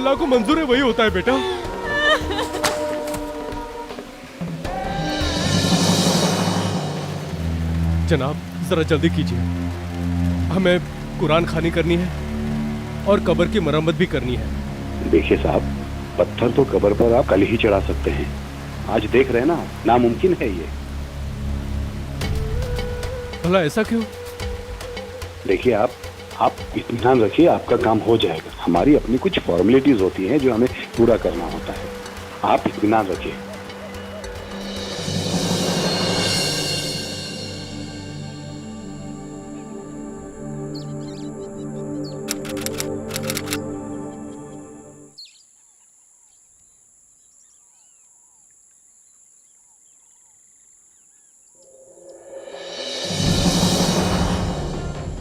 अल्लाह को मंजूर है वही होता है बेटा। जनाब जरा जल्दी कीजिए, हमें कुरान खानी करनी है और कब्र की मरम्मत भी करनी है। देखिए साहब, पत्थर तो कब्र पर आप कल ही चढ़ा सकते हैं, आज देख रहे हैं ना, नामुमकिन है ये। भला ऐसा क्यों? देखिए आप इत्मीनान रखिए, आपका काम हो जाएगा। हमारी अपनी कुछ फॉर्मेलिटीज होती हैं जो हमें पूरा करना होता है, आप इत्मीनान रखिए।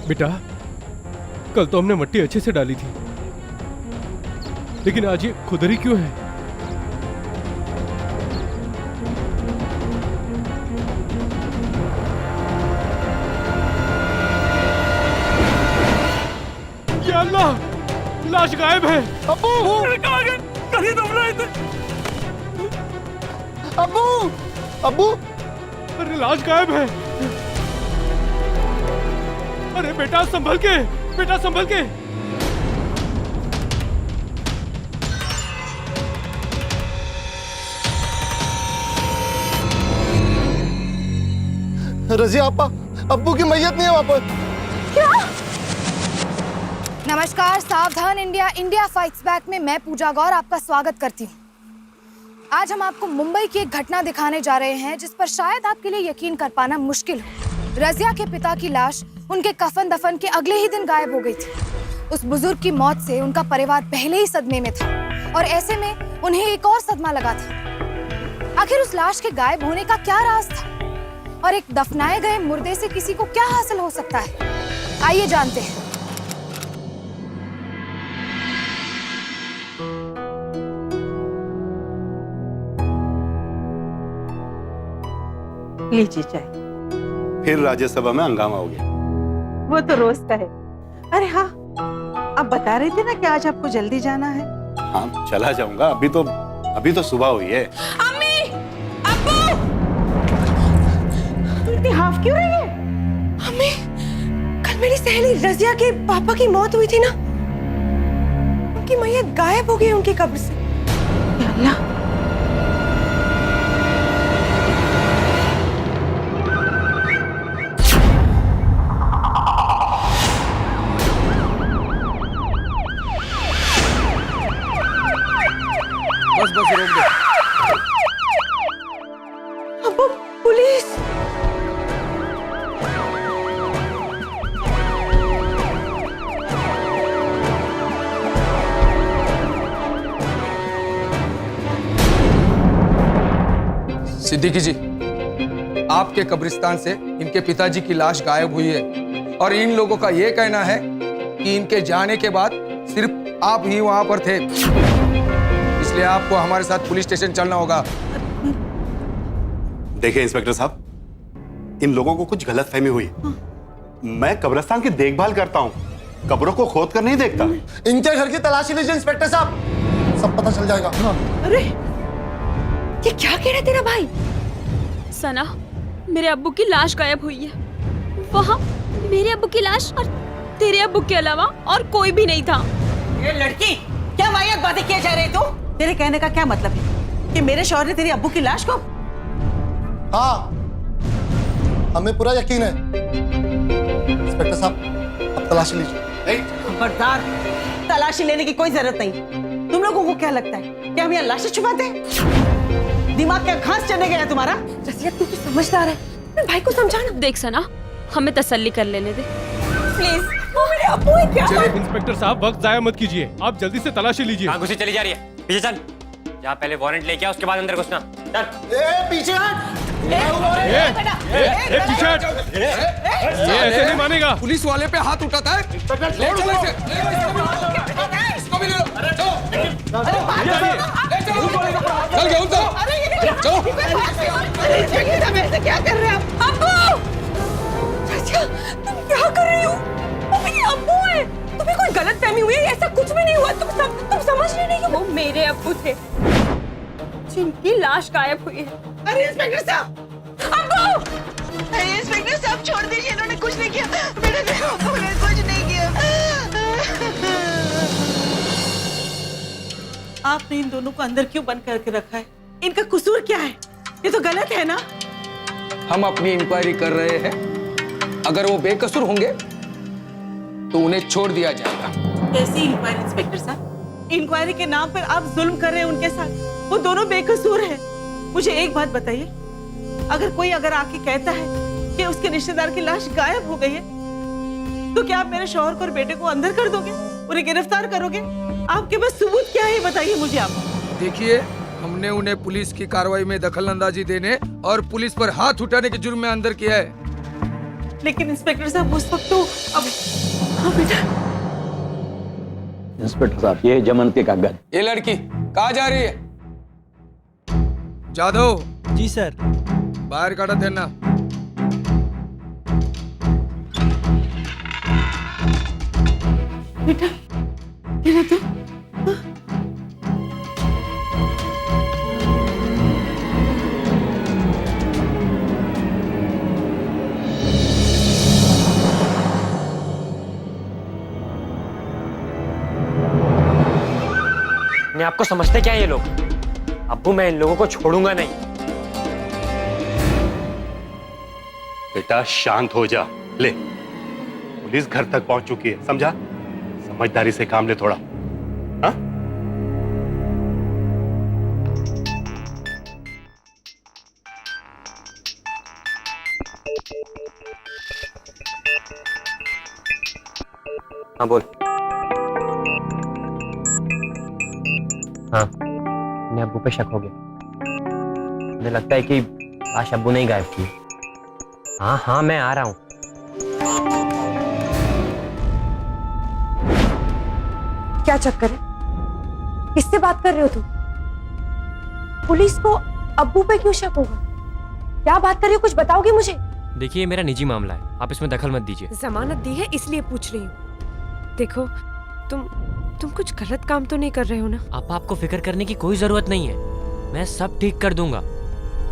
बेटा कल तो हमने मट्टी अच्छे से डाली थी, लेकिन आज ये खुदरी क्यों है? या अल्लाह, लाश गायब है। अब्बू कहाँ गए? कहीं तो बुलाए थे। अब्बू अब्बू, अरे लाश गायब है। अरे बेटा संभल के, बेटा संभल के। रजिया आपा, अब्बू की मैयत नहीं है वहां पर। क्या? नमस्कार, सावधान इंडिया, इंडिया फाइट्स बैक में मैं पूजा गौर आपका स्वागत करती हूँ। आज हम आपको मुंबई की एक घटना दिखाने जा रहे हैं जिस पर शायद आपके लिए यकीन कर पाना मुश्किल हो। रजिया के पिता की लाश उनके कफन दफन के अगले ही दिन गायब हो गई थी। उस बुजुर्ग की मौत से उनका परिवार पहले ही सदमे में था और ऐसे में उन्हें एक और सदमा लगा था। आखिर उस लाश के गायब होने का क्या राज था और एक दफनाए गए मुर्दे से किसी को क्या हासिल हो सकता है? आइए जानते हैं। लीजिए चाय। फिर राज्यसभा में हंगामा हो गया। वो तो रोज का है। अरे हाँ, आप बता रहे थे ना कि आज आपको जल्दी जाना है। हाँ चला जाऊंगा, अभी तो सुबह हुई है। अम्मी, अब्बू, तू इतनी हाफ क्यों रही है? अम्मी, कल मेरी सहेली रजिया के पापा की मौत हुई थी ना, उनकी मैयत गायब हो गई उनकी कब्र से। या अल्लाह, बस बस रोक दो। अब्बू, पुलिस! सिद्दीकी जी, आपके कब्रिस्तान से इनके पिताजी की लाश गायब हुई है और इन लोगों का यह कहना है कि इनके जाने के बाद सिर्फ आप ही वहां पर थे, इसलिए आपको हमारे साथ पुलिस स्टेशन चलना होगा। देखिए इंस्पेक्टर साहब, इन लोगों को कुछ गलतफहमी हुई। मैं कब्रिस्तान की देखभाल करता हूँ, कब्रों को खोद कर नहीं देखता। इनके घर की तलाशी लीजिए इंस्पेक्टर साहब, सब पता चल जाएगा। अरे ये क्या कह रहा है तेरा भाई? सना, मेरे अब्बू की लाश गायब हुई है। वहाँ मेरे अब्बू की लाश और तेरे अब्बू के अलावा और कोई भी नहीं था। ये लड़की, क्या वाहियात बातें किए जा रही तू? तेरे कहने का क्या मतलब है कि मेरे शौहर ने तेरी अब्बू की लाश को? हाँ, हमें पूरा यकीन है। इंस्पेक्टर साहब, अब तलाशी लीजिए। खबरदार, तलाशी लेने की कोई जरूरत नहीं। तुम लोगों को क्या लगता है कि हम यहाँ लाशें छुपाते हैं? दिमाग क्या घास चढ़ने गया तुम्हारा? रजिया, तू तो समझदार है, मेरे भाई को समझाना। देख सना, हमें तसल्ली कर लेने दे प्लीज, वो मेरे अब्बू है क्या? चलिए इंस्पेक्टर साहब, वक्त जाया मत कीजिए, आप जल्दी से तलाशी लीजिए। कहाँ घुसी चली जा रही है? पीछे चल, जहाँ पहले वारंट लेके आ, उसके बाद अंदर घुसना। चल। पीछे हट। पीछे हट। ये ऐसे नहीं मानेगा। पुलिस वाले पे हाथ उठाता है। ले चलो इसे। इसको भी ले लो। चलो। चल गया उधर। चलो। क्या कर रहे हैं आप? अब्बू! रजिया, तुम क्या कर रही हो? वो मेरे अब्बू है। तुम्हें कोई गलतफहमी हुई है? ऐसा कुछ भी नहीं हुआ। तुम समझ रही नहीं हो? मेरे अब्बू थे जिनकी लाश गायब हुई है। अरे इंस्पेक्टर साहब, अब्बू! अरे इंस्पेक्टर साहब छोड़ दीजिए, इन्होंने कुछ नहीं किया। बेटा देखो, उन्होंने कुछ नहीं किया। आपने इन दोनों को अंदर क्यों बंद करके रखा है? इनका कसूर क्या है? ये तो गलत है ना? हम अपनी इंक्वायरी कर रहे हैं, अगर वो बेकसूर होंगे तो उन्हें छोड़ दिया जाएगा। कैसी इंक्वायरी इंस्पेक्टर साहब? इंक्वायरी के नाम पर आप जुल्म कर रहे हैं उनके साथ। वो दोनों बेकसूर हैं। मुझे एक बात बताइए, अगर आके कहता है कि उसके रिश्तेदार की लाश गायब हो गई है, तो क्या आप मेरे शौहर को और बेटे को अंदर कर दोगे, उन्हें गिरफ्तार करोगे? आपके पास सबूत क्या है, बताइए मुझे आप। देखिए, हमने उन्हें पुलिस की कार्रवाई में दखलंदाजी देने और पुलिस पर हाथ उठाने के जुर्म में अंदर किया है। लेकिन इंस्पेक्टर साहब उस वक्त तो हाँ बेटा। इंस्पेक्टर साहब, ये जमानत के कागज। ये लड़की कहाँ जा रही है? जादव। जी सर। बाहर काटा देना। बेटा ये तो अपने आपको समझते क्या है ये लोग? अब्बू, मैं इन लोगों को छोड़ूंगा नहीं। बेटा शांत हो जा। ले, पुलिस घर तक पहुंच चुकी है, समझा? समझदारी से काम ले थोड़ा। हाँ? हाँ बोल। हाँ, मैं अब्बू पे शक हो गया। मुझे लगता है कि लाश अब्बू ने ही गायब की। हाँ हाँ, मैं आ रहा हूँ। क्या चक्कर है? किससे बात कर रहे हो तुम? पुलिस को अब्बू पे क्यों शक होगा? क्या बात कर रहे हो, कुछ बताओगे मुझे? देखिए, मेरा निजी मामला है, आप इसमें दखल मत दीजिए। जमानत दी है इसलिए पूछ रही हूँ। देखो, तुम कुछ गलत काम तो नहीं कर रहे हो ना? आपको फिक्र करने की कोई जरूरत नहीं है, मैं सब ठीक कर दूंगा।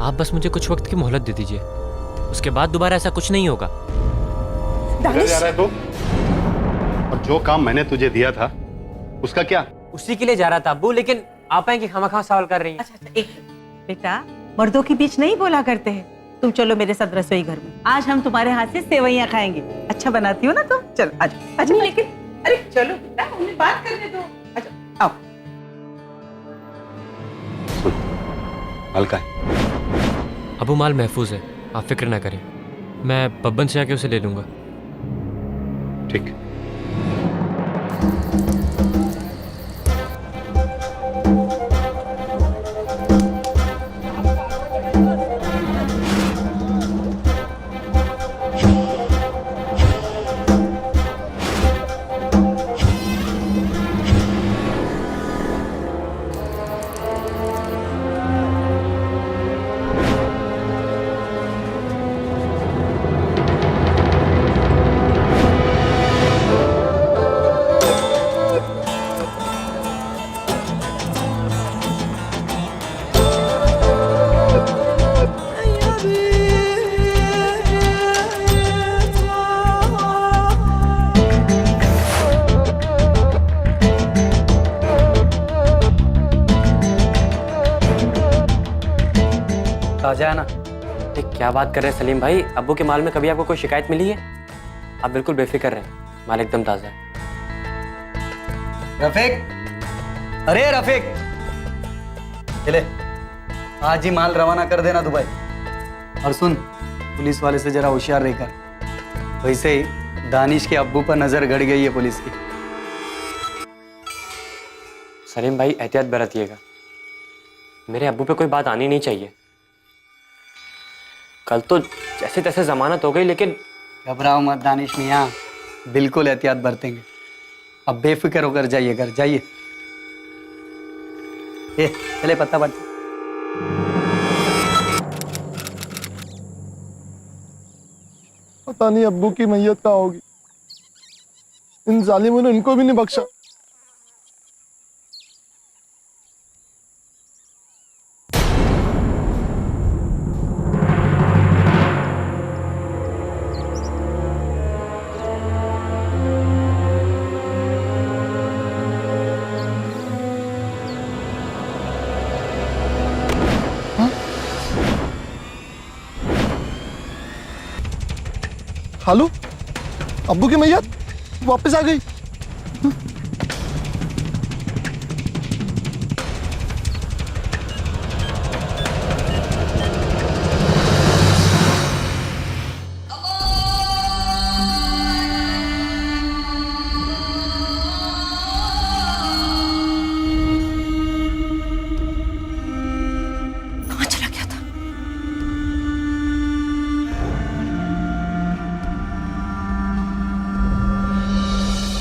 आप बस मुझे कुछ वक्त की मोहलत दे दीजिए, उसके बाद दोबारा ऐसा कुछ नहीं होगा। किधर जा रहा है तू? और जो काम मैंने तुझे दिया था उसका क्या? उसी के लिए जा रहा था अब्बू, लेकिन आप हैं कि खामखा सवाल कर रही हैं। अच्छा, एक बेटा, मर्दों के बीच नहीं बोला करते हैं। तुम चलो मेरे साथ रसोई घर में, आज हम तुम्हारे हाथ से सेवइयां खाएंगे। अच्छा बनाती हो ना तुम? चल आजा। अच्छा लेकिन अरे चलो बेटा, उन्हें बात करने दो। अच्छा आओ। माल का है? अबू, माल महफूज है, आप फिक्र ना करें, मैं बब्बन से आके उसे ले लूंगा। ठीक। ताजा है ना? क्या बात कर रहे हैं सलीम भाई, अब्बू के माल में कभी आपको कोई शिकायत मिली है? आप बिल्कुल बेफिक्र रहें, माल एकदम ताजा है। रफीक, अरे रफीक, चले आज ही माल रवाना कर देना दुबई। और सुन, पुलिस वाले से जरा होशियार रहकर। वैसे ही दानिश के अब्बू पर नजर गड़ गई है पुलिस की। सलीम भाई, एहतियात बरतिएगा, मेरे अब्बू पे कोई बात आनी नहीं चाहिए। कल तो जैसे तैसे जमानत हो गई, लेकिन घबराओ मत दानिश मियाँ, बिल्कुल एहतियात बरतेंगे। अब बेफिक्र होकर जाइए घर, जाइए। ये चले पत्ता बट। पता नहीं अब्बू की मैयत कहाँ होगी। इन जालिमों ने इनको भी नहीं बख्शा। खालू, अब्बू की मैयत वापस आ गई। कहाँ चला गया था?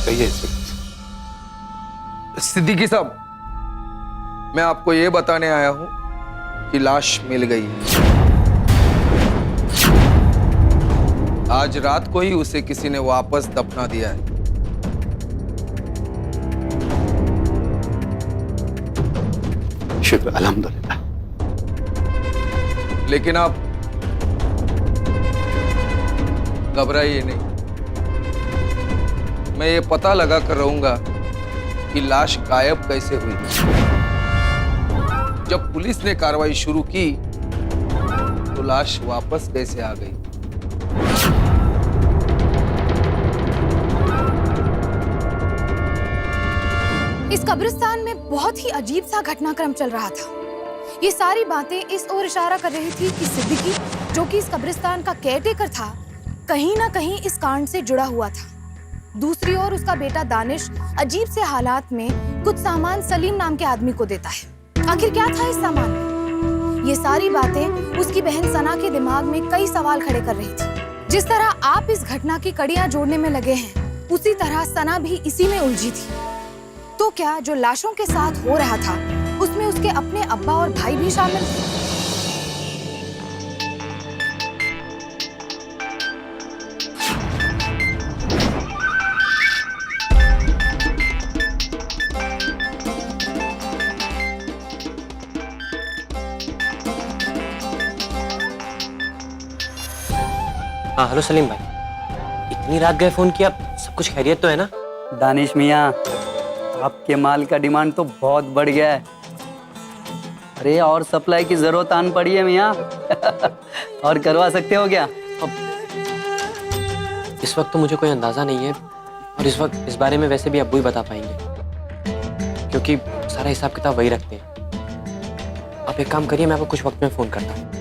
कहिए सिद्दीकी साहब, मैं आपको ये बताने आया हूं कि लाश मिल गई। आज रात को ही उसे किसी ने वापस दफना दिया है। शुक्र अल्हम्दुलिल्लाह। लेकिन आप घबराइए नहीं, मैं ये पता लगा कर रहूंगा कि लाश गायब कैसे हुई। जब पुलिस ने कार्रवाई शुरू की तो लाश वापस कैसे आ गई। इस कब्रिस्तान में बहुत ही अजीब सा घटनाक्रम चल रहा था। ये सारी बातें इस ओर इशारा कर रही थी कि सिद्दीकी, जो कि इस कब्रिस्तान का केयरटेकर था, कहीं ना कहीं इस कांड से जुड़ा हुआ था। दूसरी ओर उसका बेटा दानिश अजीब से हालात में कुछ सामान सलीम नाम के आदमी को देता है। आखिर क्या था इस सामान में? ये सारी बातें उसकी बहन सना के दिमाग में कई सवाल खड़े कर रही थी। जिस तरह आप इस घटना की कड़ियां जोड़ने में लगे हैं, उसी तरह सना भी इसी में उलझी थी। तो क्या जो लाशों के साथ हो रहा था उसमें उसके अपने अब्बा और भाई भी शामिल थे? हाँ हेलो सलीम भाई, इतनी रात गए फोन किया, सब कुछ खैरियत तो है ना? दानिश मियाँ, आपके माल का डिमांड तो बहुत बढ़ गया है। अरे और सप्लाई की जरूरत आन पड़ी है मियाँ। और करवा सकते हो क्या? इस वक्त तो मुझे कोई अंदाजा नहीं है, और इस वक्त इस बारे में वैसे भी अब्बू ही बता पाएंगे, क्योंकि सारा हिसाब किताब वही रखते हैं। आप एक काम करिए, मैं आपको कुछ वक्त में फोन करता हूँ।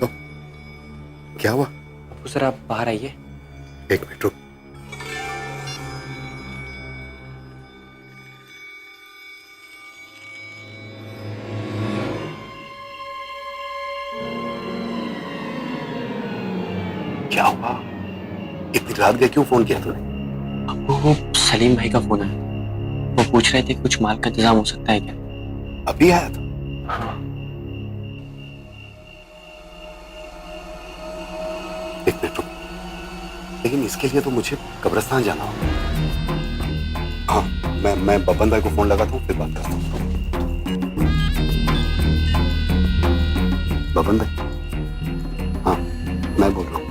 तो क्या हुआ? अब्बू सर आप बाहर आइए। एक मिनट रुक। क्या हुआ? इतनी रात गए क्यों फोन किया तूने? अब्बू वो सलीम भाई का फोन है, वो पूछ रहे थे कुछ माल का इंतजाम हो सकता है क्या? अभी आया था? हाँ। एक मिनट रुक, लेकिन इसके लिए तो मुझे कब्रिस्तान जाना होगा। हाँ, मैं बबन भाई को फोन लगाता हूँ, फिर बात करता हूँ। बबन भाई, हाँ मैं बोल रहा हूँ।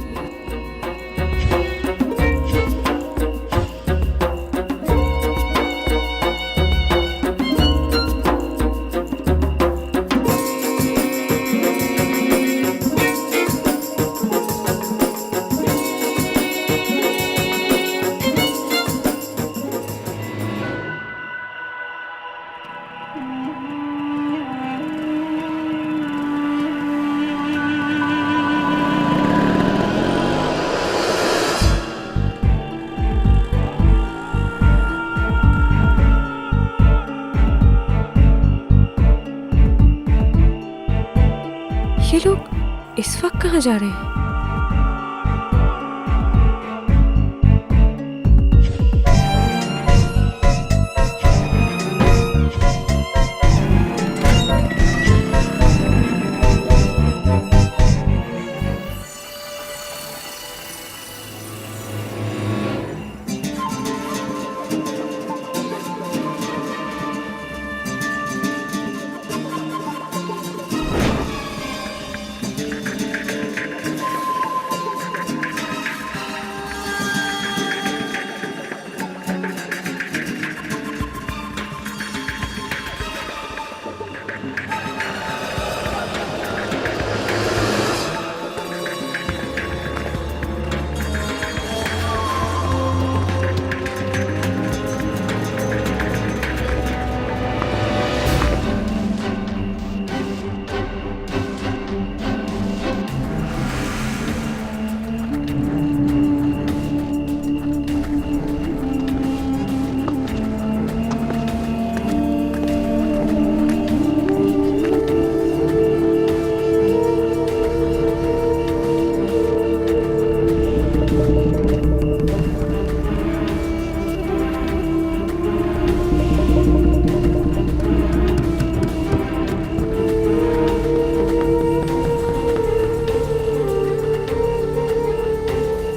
ये लोग इस वक्त कहाँ जा रहे हैं?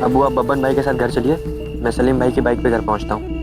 अब्बू आप बब्बन भाई के साथ घर चलिए, मैं सलीम भाई की बाइक पे घर पहुंचता हूँ।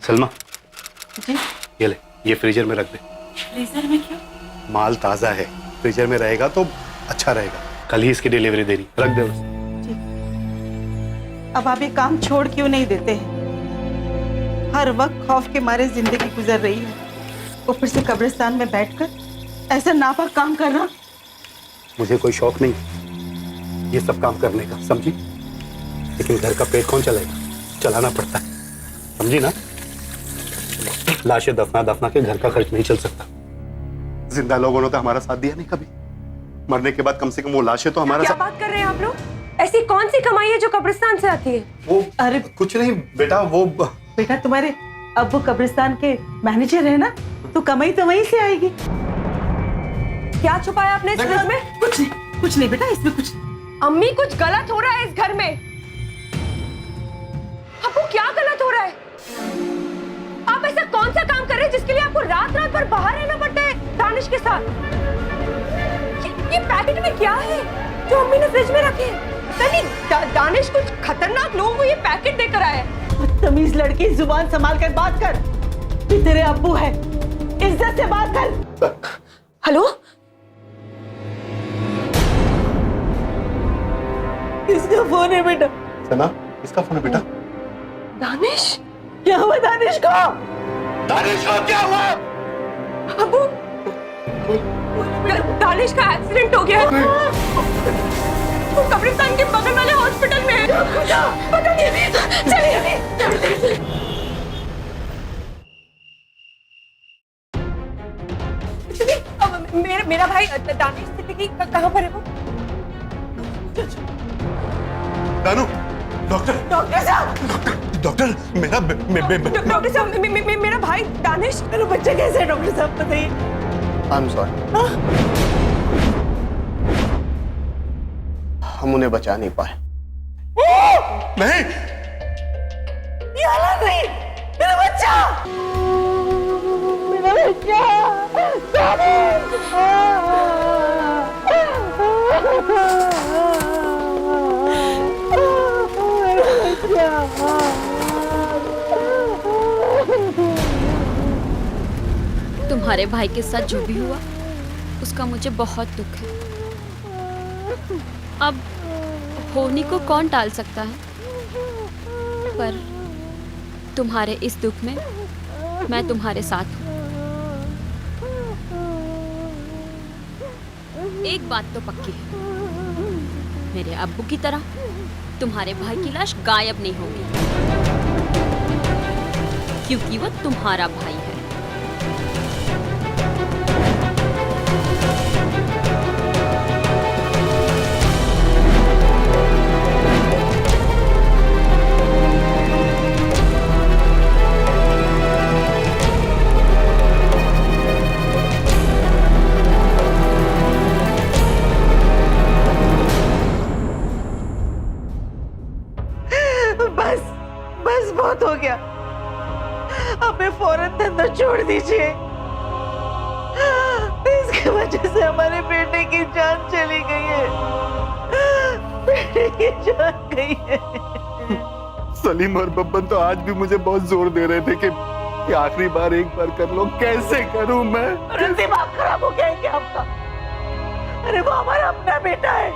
सलमा, जी? ये ले, ये फ्रीजर में रख दे। फ्रीजर में क्यों? माल ताजा है, फ्रीजर में रहेगा तो अच्छा रहेगा। कल ही इसकी डिलीवरी देनी, रख दे उसे। अब आप ये काम छोड़ क्यों नहीं देते हैं? हर वक्त खौफ के मारे जिंदगी गुजर रही है, ऊपर से कब्रिस्तान में बैठकर ऐसा नापाक काम करना। मुझे कोई शौक नहीं ये सब काम करने का, समझी? लेकिन घर का पेट कौन चलाएगा? चलाना पड़ता है, समझी ना? लाशें दफना के घर का खर्च नहीं चल सकता। जिंदा लोगों ने तो हमारा साथ दिया नहीं कभी, मरने के बाद कम से कम वो लाशें तो हमारा क्या बात कर रहे हैं आप लोग? ऐसी कौन सी कमाई है जो कब्रिस्तान से आती है? वो अरे कुछ नहीं बेटा, वो बेटा तुम्हारे अब्बू कब्रिस्तान के मैनेजर है ना, तो कमाई तो वहीं से आएगी। क्या छुपाया आपने इस फ्रिज में? कुछ नहीं बेटा, इसमें कुछ नहीं। अम्मी कुछ गलत हो रहा है इस घर में। अब्बू क्या गलत हो रहा है? आप ऐसा कौन सा काम कर रहे हैं जिसके लिए आपको रात रात भर बाहर रहना पड़ता है दानिश के साथ? ये पैकेट में क्या है जो अम्मी ने फ्रिज में रखे? दानिश कुछ खतरनाक लोगों को ये पैकेट देकर आया है। बदतमीज लड़की, जुबान संभाल कर बात कर। ये तेरे अब्बू है, इज्जत से बात कर। हेलो, किसका फोन है बेटा? सना, किसका फोन है बेटा? दानिश। क्या हुआ दानिश को? दानिश को क्या हुआ? अब्बू, दानिश का एक्सीडेंट हो गया। वो कब्रिस्तान के बगल वाले हॉस्पिटल में है। पता नहीं, चलिए। मेरा भाई दानिश सिद्दीकी कहाँ पर है वो? दानू, डॉक्टर साहब, डॉक्टर मेरा डॉक्टर साहब, मेरा भाई दानिश। मेरा बच्चा कैसे है डॉक्टर साहब, बताइए। I'm sorry. हम उन्हें बचा नहीं पाए। नहीं, ये हालत नहीं, मेरा बच्चा। तुम्हारे भाई के साथ जो भी हुआ उसका मुझे बहुत दुख है। अब होनी को कौन टाल सकता है, पर तुम्हारे इस दुख में मैं तुम्हारे साथ हूँ। एक बात तो पक्की है, मेरे अब्बू की तरह तुम्हारे भाई की लाश गायब नहीं होगी, क्योंकि वो तुम्हारा भाई है। फौरन धंधा छोड़ दीजिए। इसकी वजह से हमारे बेटे की जान चली गई है, बेटे की जान गई है। सलीम और बब्बन तो आज भी मुझे बहुत जोर दे रहे थे कि आखिरी बार एक बार कर लो। कैसे करूं मैं? अरे दिमाग खराब हो गया है क्या आपका? अरे वो हमारा अपना बेटा है,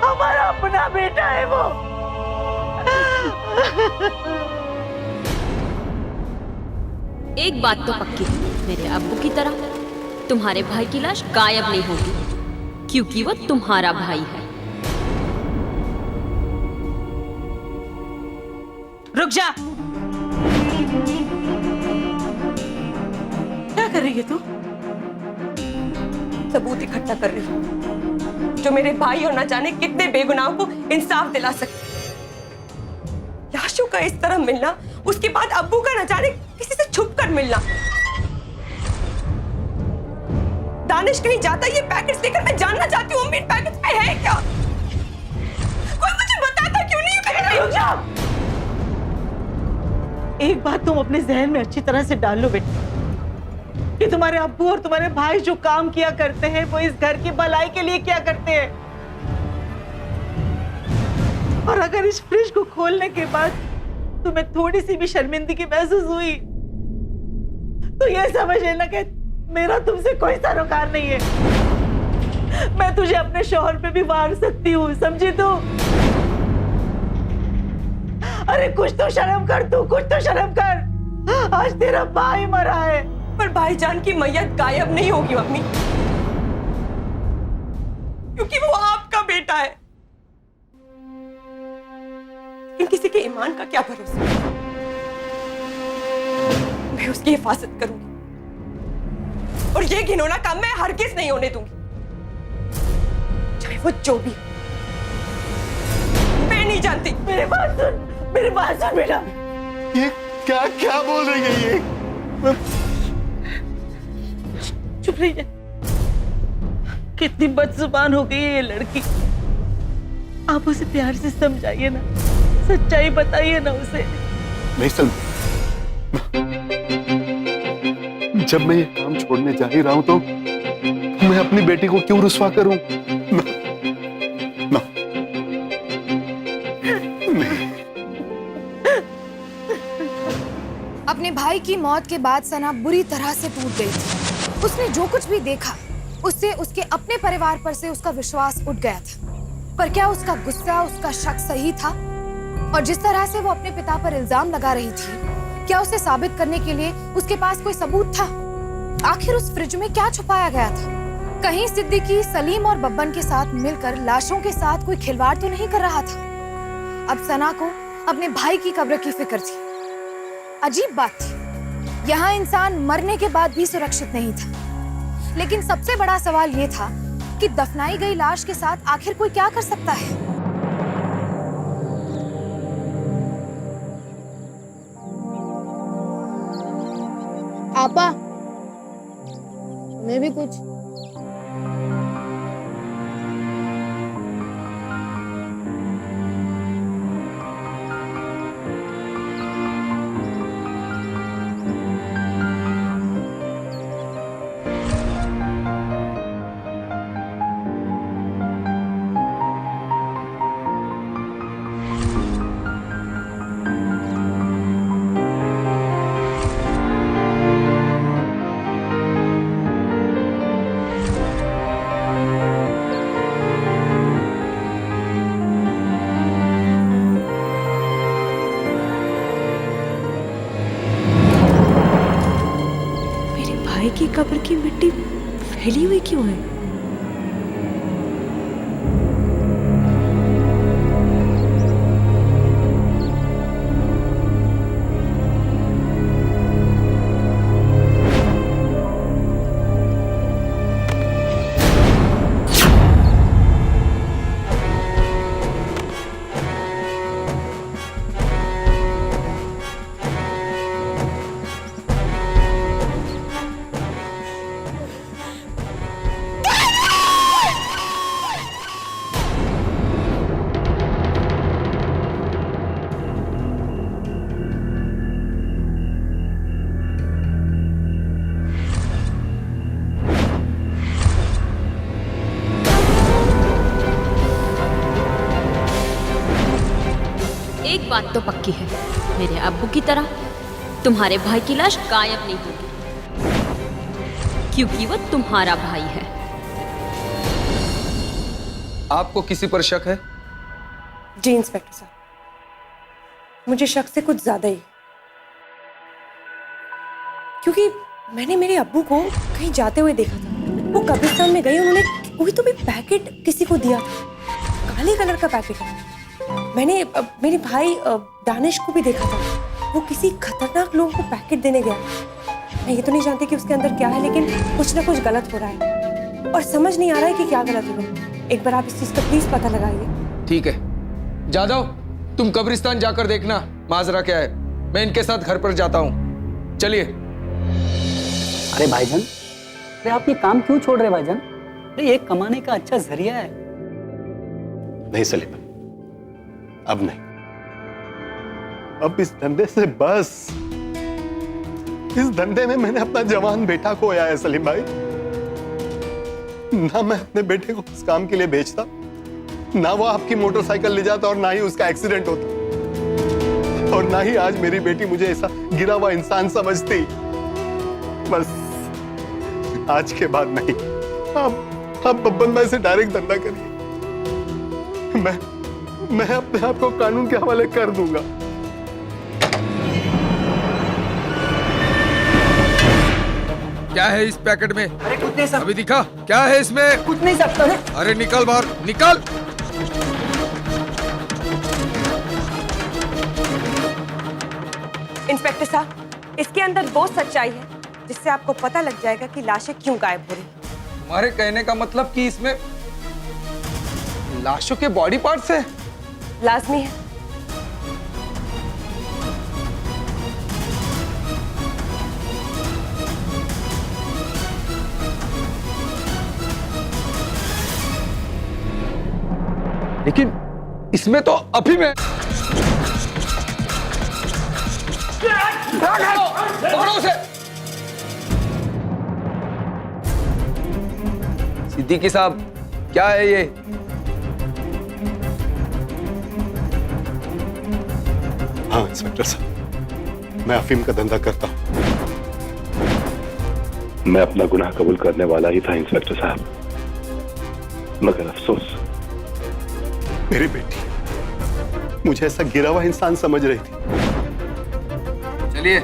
हमारा अपना बेटा है वो। एक बात तो पक्की, मेरे अब्बू की तरह तुम्हारे भाई की लाश गायब नहीं होगी, क्योंकि वो तुम्हारा भाई है। रुक जा। क्या कर रही है तू? सबूत इकट्ठा कर रही हूँ जो मेरे भाई और ना जाने कितने बेगुनाहों को इंसाफ दिला सके। लाशों का इस तरह मिलना, उसके बाद अब्बू का ना जाने किसी से छुप कर मिलना। दानिश कहीं जाता ये पैकेट्स लेकर, मैं जानना चाहती हूँ इन पैकेट्स में है क्या? कोई मुझे बताता क्यों नहीं? रुक जा। एक बात तुम अपने जहन में अच्छी तरह से डाल लो बेटा, कि तुम्हारे अब्बू और तुम्हारे भाई जो काम किया करते हैं वो इस घर की भलाई के लिए क्या करते हैं। और अगर इस फ्रिज को खोलने के बाद तुम्हें थोड़ी सी भी शर्मिंदगी महसूस हुई तो ये समझ लेना कि मेरा तुमसे कोई सरोकार नहीं है। मैं तुझे अपने शौहर पे भी मार सकती हूँ, समझी तू? अरे कुछ तो शर्म कर तू, कुछ तो शर्म कर। आज तेरा भाई मरा है। पर भाईजान की मैयत गायब नहीं होगी मम्मी, क्योंकि वो आपका बेटा है। लेकिन किसी के ईमान का क्या भरोसा? मैं उसकी हिफाजत करूंगी और ये घिनौना काम मैं हरगिज नहीं होने दूंगी, चाहे वो जो भी। मैं नहीं जानती। मेरे बात सुन, मेरी बात सुन बेटा। ये क्या क्या बोल रही है ये? चुप रही है। कितनी बदजुबान हो गई है ये लड़की। आप उसे प्यार से समझाइए ना, सच्चाई बताइए ना उसे। नहीं जब मैं ये काम छोड़ने जा ही रहा हूं तो मैं अपनी बेटी को क्यों रुस्वा करूं? ना, अपने भाई की मौत के बाद सना बुरी तरह से टूट गई थी। उसने जो कुछ भी देखा उससे उसके अपने परिवार पर से उसका विश्वास उठ गया था। पर क्या उसका गुस्सा, उसका शक सही था? और जिस तरह से वो अपने पिता पर इल्जाम लगा रही थी, क्या उसे साबित करने के लिए उसके पास कोई सबूत था? आखिर उस फ्रिज में क्या छुपाया गया था? कहीं सिद्दीकी सलीम और बब्बन के साथ मिलकर लाशों के साथ कोई खिलवाड़ तो नहीं कर रहा था? अब सना को अपने भाई की कब्र की फिक्र थी। अजीब बात थी, यहाँ इंसान मरने के बाद भी सुरक्षित नहीं था। लेकिन सबसे बड़ा सवाल ये था कि दफनाई गई लाश के साथ आखिर कोई क्या कर सकता है? आपा, मैं भी कुछ। की कब्र की मिट्टी फैली हुई क्यों है? बात तो पक्की है, मेरे अब्बू की तरह तुम्हारे भाई की लाश गायब नहीं होगी, क्योंकि वो तुम्हारा भाई है। आपको किसी पर शक है? जी इंस्पेक्टर साहब, मुझे शक से कुछ ज्यादा ही, क्योंकि मैंने मेरे अब्बू को कहीं जाते हुए देखा था। वो कब्रिस्तान में गए, उन्होंने कोई तो भी पैकेट किसी को दिया था, काले कलर का पैकेट है। मैंने मेरे भाई दानिश को भी देखा था, वो किसी खतरनाक लोगों को पैकेट देने गया। मैं ये तो नहीं जानती कि उसके अंदर क्या है, लेकिन कुछ ना कुछ गलत हो रहा है और समझ नहीं आ रहा है कि क्या गलत होगा। एक बार आप इस चीज का प्लीज पता लगाइए। ठीक है जादव, तुम कब्रिस्तान जाकर देखना माजरा क्या है। मैं इनके साथ घर पर जाता हूँ, चलिए। अरे भाईजान, अरे आप ये काम क्यों छोड़ रहे भाईजान? अरे ये कमाने का अच्छा जरिया है। नहीं सलीम, अब नहीं। अब इस धंधे से बस। इस धंधे में मैंने अपना जवान बेटा खोया है सलीम भाई। ना मैं अपने बेटे को इस काम के लिए भेजता, ना वो आपकी मोटरसाइकिल ले जाता, और ना ही उसका एक्सीडेंट होता, और ना ही आज मेरी बेटी मुझे ऐसा गिरा हुआ इंसान समझती। बस आज के बाद नहीं। आप बब्बन भाई से डायरेक्ट धंधा करिए। मैं अपने आप को कानून के हवाले कर दूंगा। क्या है इस पैकेट में? अरे कुछ नहीं सर। अभी दिखा क्या है इसमें? कुछ नहीं सकता है। अरे निकल बाहर, निकल। इंस्पेक्टर साहब, इसके अंदर वो सच्चाई है जिससे आपको पता लग जाएगा कि लाशें क्यों गायब हो रही। तुम्हारे कहने का मतलब कि इसमें लाशों के बॉडी पार्ट्स हैं? लाजमी है। लेकिन इसमें तो अफीम है। पकड़ो उसे। सिद्दीकी साहब, क्या है ये? हाँ इंस्पेक्टर साहब, मैं अफीम का धंधा करता हूं। मैं अपना गुनाह कबूल करने वाला ही था इंस्पेक्टर साहब, मगर अफसोस मेरी बेटी मुझे ऐसा गिरा हुआ इंसान समझ रही थी। चलिए,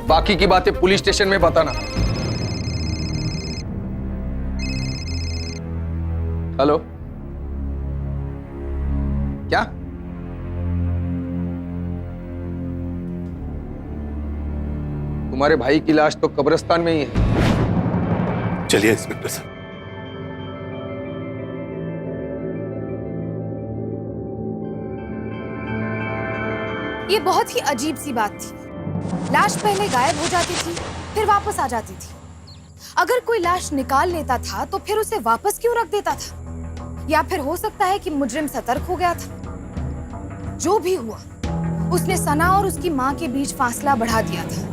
बाकी की बातें पुलिस स्टेशन में बताना। हेलो, क्या? तुम्हारे भाई की लाश तो कब्रिस्तान में ही है। चलिए इंस्पेक्टर साहब। ये बहुत ही अजीब सी बात थी। लाश पहले गायब हो जाती थी, फिर वापस आ जाती थी। अगर कोई लाश निकाल लेता था तो फिर उसे वापस क्यों रख देता था? या फिर हो सकता है कि मुजरिम सतर्क हो गया था। जो भी हुआ, उसने सना और उसकी मां के बीच फासला बढ़ा दिया था।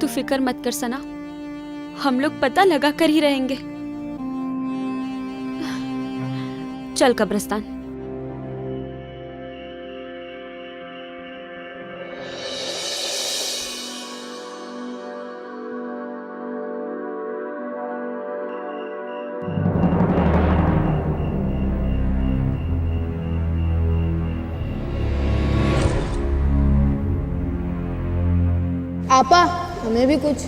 तू फिक्र मत कर सना, हम लोग पता लगा कर ही रहेंगे। चल कब्रिस्तान। आपा, हमें भी कुछ।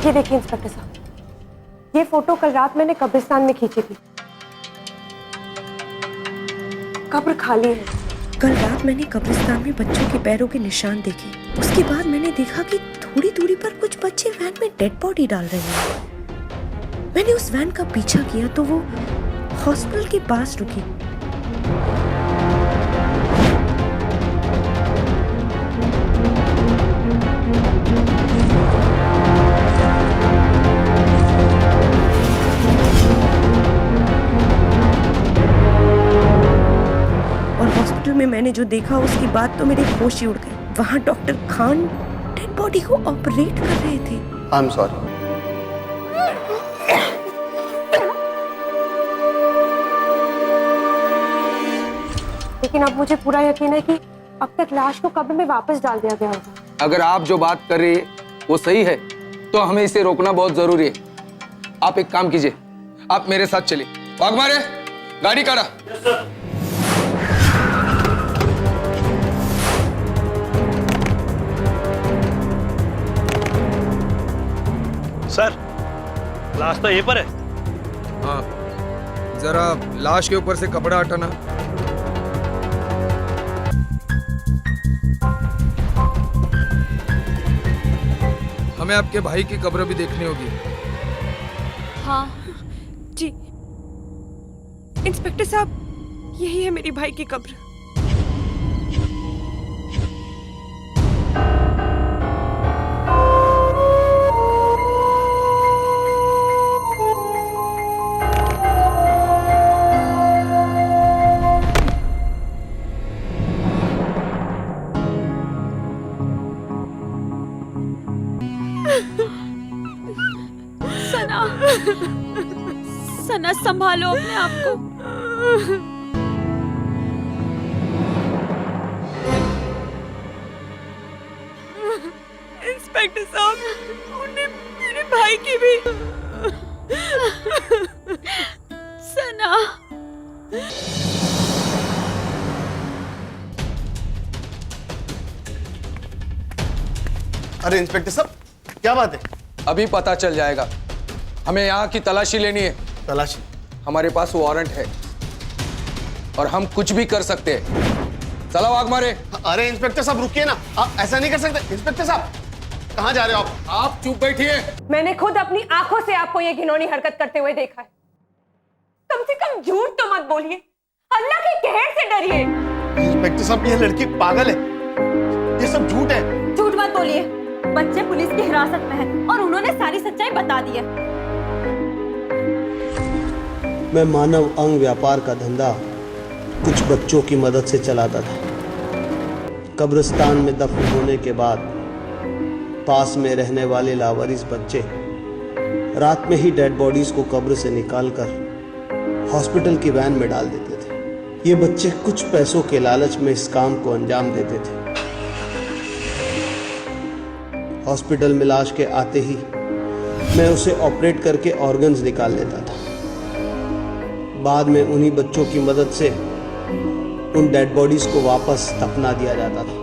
ये देखिए इंस्पेक्टर साहब, ये फोटो कल रात मैंने कब्रिस्तान में खींची थी। कब्र खाली है। कल रात मैंने कब्रिस्तान में बच्चों के पैरों के निशान देखे। उसके बाद मैंने देखा कि थोड़ी दूरी पर कुछ बच्चे वैन में डेड बॉडी डाल रहे हैं। मैंने उस वैन का पीछा किया तो वो हॉस्पिटल के पास रुकी। में मैंने जो देखा उसके बाद तो मेरे होश ही उड़ गए। वहाँ डॉक्टर खान डेड बॉडी को ऑपरेट कर रहे थे। I am sorry. लेकिन अब मुझे पूरा यकीन है कि अब तक लाश को कब्र में वापस डाल दिया गया होगा। अगर आप जो बात कर रही है वो सही है तो हमें इसे रोकना बहुत जरूरी है। आप एक काम कीजिए, आप मेरे साथ चलिए। वाघमारे, गाड़ी काढ़ा। सर, लाश तो यहीं पर है। हाँ, जरा लाश के ऊपर से कपड़ा हटाना। हमें आपके भाई की कब्र भी देखनी होगी। हाँ जी इंस्पेक्टर साहब, यही है मेरी भाई की कब्र। सना, सना संभालो अपने आप को। इंस्पेक्टर साहब, उन्हें मेरे भाई की भी। सना, अरे इंस्पेक्टर साहब, क्या बात है? अभी पता चल जाएगा। हमें यहाँ की तलाशी लेनी है। तलाशी? हमारे पास वारंट है और हम कुछ भी कर सकते हैं। चलो वाघमारे। अरे इंस्पेक्टर साहब रुकिए ना, आप ऐसा नहीं कर सकते। इंस्पेक्टर साहब, कहाँ जा रहे हो आप? आप चुप बैठिए। मैंने खुद अपनी आंखों से आपको ये घिनौनी हरकत करते हुए देखा है। कम से कम झूठ तो मत बोलिए, अल्लाह के कहर से डरिए। इंस्पेक्टर साहब, ये लड़की पागल है, ये सब झूठ है। झूठ मत बोलिए। बच्चे पुलिस की हिरासत में हैं और उन्होंने सारी सच्चाई बता दी है। मैं मानव अंग व्यापार का धंधा कुछ बच्चों की मदद से चलाता था। कब्रिस्तान में दफन होने के बाद पास में रहने वाले लावारिस बच्चे रात में ही डेड बॉडीज को कब्र से निकालकर हॉस्पिटल की वैन में डाल देते थे। ये बच्चे कुछ पैसों के लालच में इस काम को अंजाम देते थे। हॉस्पिटल में लाश के आते ही मैं उसे ऑपरेट करके ऑर्गन्स निकाल लेता था। बाद में उन्हीं बच्चों की मदद से उन डेड बॉडीज को वापस दफना दिया जाता था।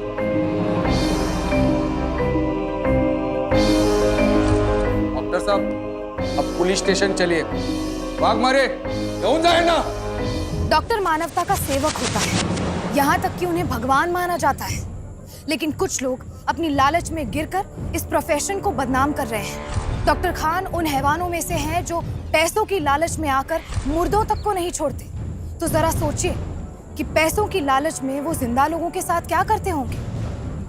डॉक्टर साहब, अब पुलिस स्टेशन चलिए। वाघमारे, क्यों जाए ना? डॉक्टर मानवता का सेवक होता है, यहाँ तक कि उन्हें भगवान माना जाता है। लेकिन कुछ लोग अपनी लालच में गिरकर इस प्रोफेशन को बदनाम कर रहे हैं। डॉक्टर खान उन हैवानों में से हैं जो पैसों की लालच में आकर मुर्दों तक को नहीं छोड़ते। तो जरा सोचिए कि पैसों की लालच में वो जिंदा लोगों के साथ क्या करते होंगे।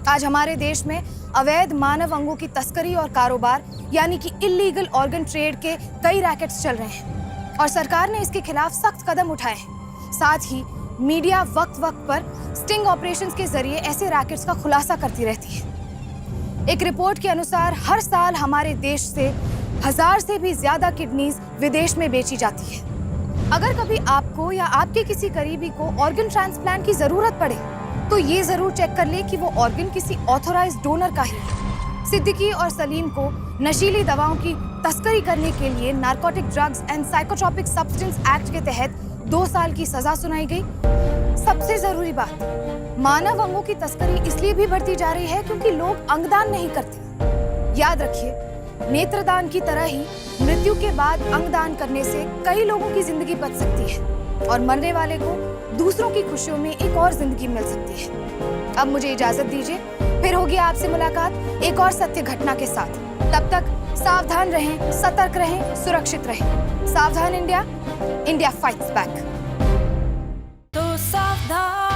आज हमारे देश में अवैध मानव अंगों की तस्करी और कारोबार यानी कि इलीगल ऑर्गन ट्रेड के कई रैकेट्स चल रहे हैं और सरकार ने इसके खिलाफ सख्त कदम उठाए हैं। साथ ही मीडिया वक्त वक्त पर स्टिंग ऑपरेशंस के जरिए ऐसे रैकेट्स का खुलासा करती रहती है। एक रिपोर्ट के अनुसार हर साल हमारे देश से 1000 से भी ज्यादा किडनीज विदेश में बेची जाती है। अगर कभी आपको या आपके किसी करीबी को ऑर्गन ट्रांसप्लांट की जरूरत पड़े तो ये जरूर चेक कर ले कि वो ऑर्गन किसी ऑथोराइज्ड डोनर का ही है। सिद्दीकी और सलीम को नशीली दवाओं की तस्करी करने के लिए narcotic drugs and psychotropic substance act के तहत 2 साल की सजा सुनाई गई। सबसे जरूरी बात, मानव अंगों की तस्करी इसलिए भी बढ़ती जा रही है क्योंकि लोग अंगदान नहीं करते। याद रखिए, नेत्रदान की तरह ही मृत्यु के बाद अंगदान करने से कई लोगों की जिंदगी बच सकती है और मरने वाले को दूसरों की खुशियों में एक और जिंदगी मिल सकती है। अब मुझे इजाजत दीजिए, फिर होगी आपसे मुलाकात एक और सत्य घटना के साथ। तब तक सावधान रहें, सतर्क रहें, सुरक्षित रहें। सावधान इंडिया, इंडिया फाइट्स बैक। तो सावधान